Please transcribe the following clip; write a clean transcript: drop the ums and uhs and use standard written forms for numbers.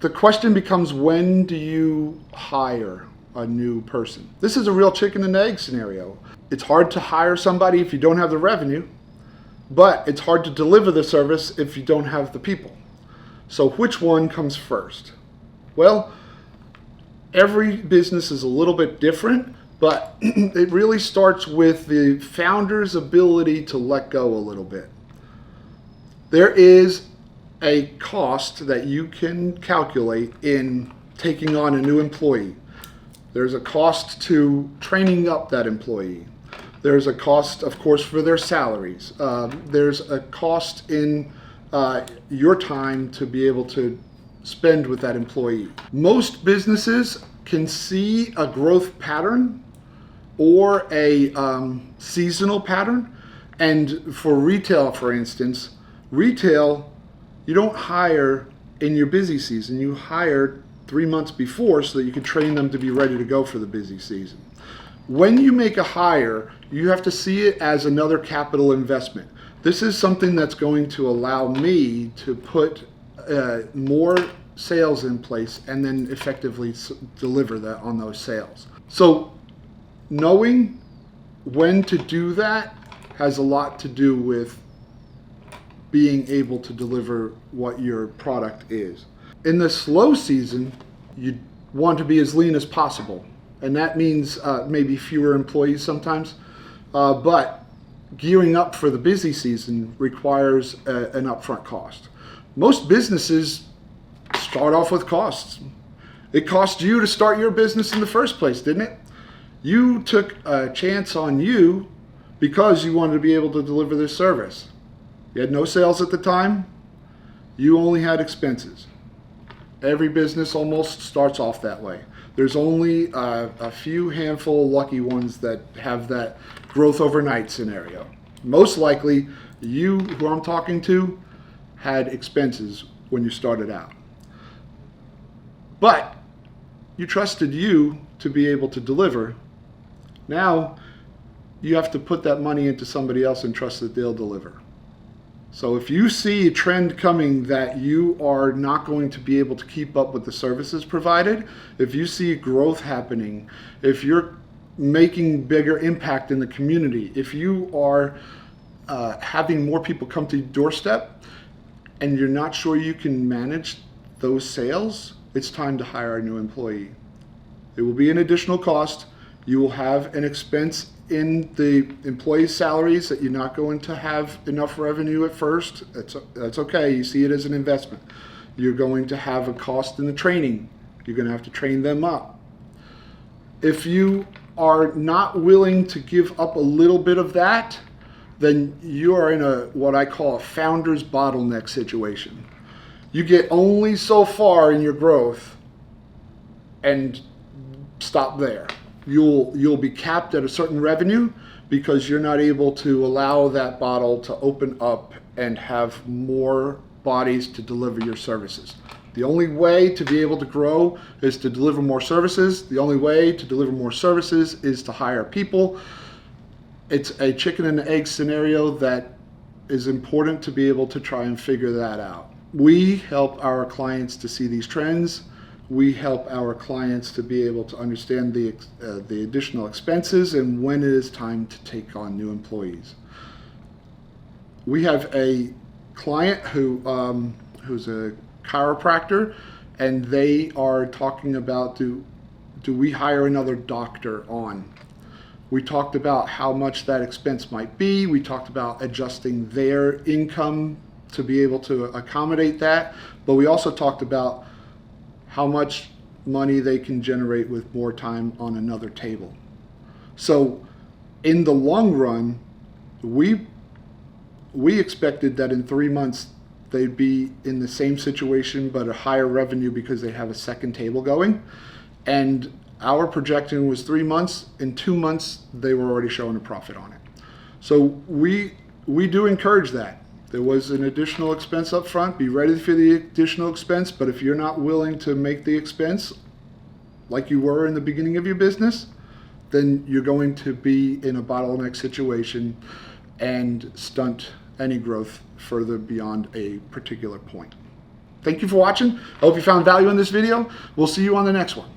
The question becomes, when do you hire a new person? This is a real chicken and egg scenario. It's hard to hire somebody if you don't have the revenue, but it's hard to deliver the service if you don't have the people. So which one comes first? Well, every business is a little bit different, but it really starts with the founder's ability to let go a little bit. There is a cost that you can calculate in taking on a new employee. There's a cost to training up that employee. There's a cost, of course, for their salaries. There's a cost in your time to be able to spend with that employee. Most businesses can see a growth pattern or a seasonal pattern. And for retail, for instance, retail, you don't hire in your busy season. You hire 3 months before so that you can train them to be ready to go for the busy season. When you make a hire, you have to see it as another capital investment. This is something that's going to allow me to put more sales in place and then effectively deliver that on those sales. So knowing when to do that has a lot to do with being able to deliver what your product is. In the slow season, you want to be as lean as possible. And that means maybe fewer employees sometimes. But gearing up for the busy season requires an upfront cost. Most businesses start off with costs. It cost you to start your business in the first place, didn't it? You took a chance on you because you wanted to be able to deliver this service. You had no sales at the time. You only had expenses. Every business almost starts off that way. There's only a few handful of lucky ones that have that growth overnight scenario. Most likely, you, who I'm talking to, had expenses when you started out. But you trusted you to be able to deliver. Now, you have to put that money into somebody else and trust that they'll deliver. So if you see a trend coming that you are not going to be able to keep up with the services provided, if you see growth happening, if you're making bigger impact in the community, if you are having more people come to your doorstep and you're not sure you can manage those sales, it's time to hire a new employee. It will be an additional cost. You will have an expense in the employee's salaries that you're not going to have enough revenue at first. That's okay. You see it as an investment. You're going to have a cost in the training. You're going to have to train them up. If you are not willing to give up a little bit of that, then you are in what I call a founder's bottleneck situation. You get only so far in your growth and stop there. You'll be capped at a certain revenue because you're not able to allow that bottle to open up and have more bodies to deliver your services. The only way to be able to grow is to deliver more services. The only way to deliver more services is to hire people. It's a chicken and egg scenario that is important to be able to try and figure that out. We help our clients to see these trends. We help our clients to be able to understand the additional expenses and when it is time to take on new employees. We have a client who's a chiropractor, and they are talking about do we hire another doctor on? We talked about how much that expense might be. We talked about adjusting their income to be able to accommodate that, but we also talked about how much money they can generate with more time on another table. So in the long run, we expected that in 3 months they'd be in the same situation but a higher revenue because they have a second table going. And our projection was 3 months. In 2 months, they were already showing a profit on it. So we do encourage that. There was an additional expense up front. Be ready for the additional expense, but if you're not willing to make the expense like you were in the beginning of your business, then you're going to be in a bottleneck situation and stunt any growth further beyond a particular point. Thank you for watching. I hope you found value in this video. We'll see you on the next one.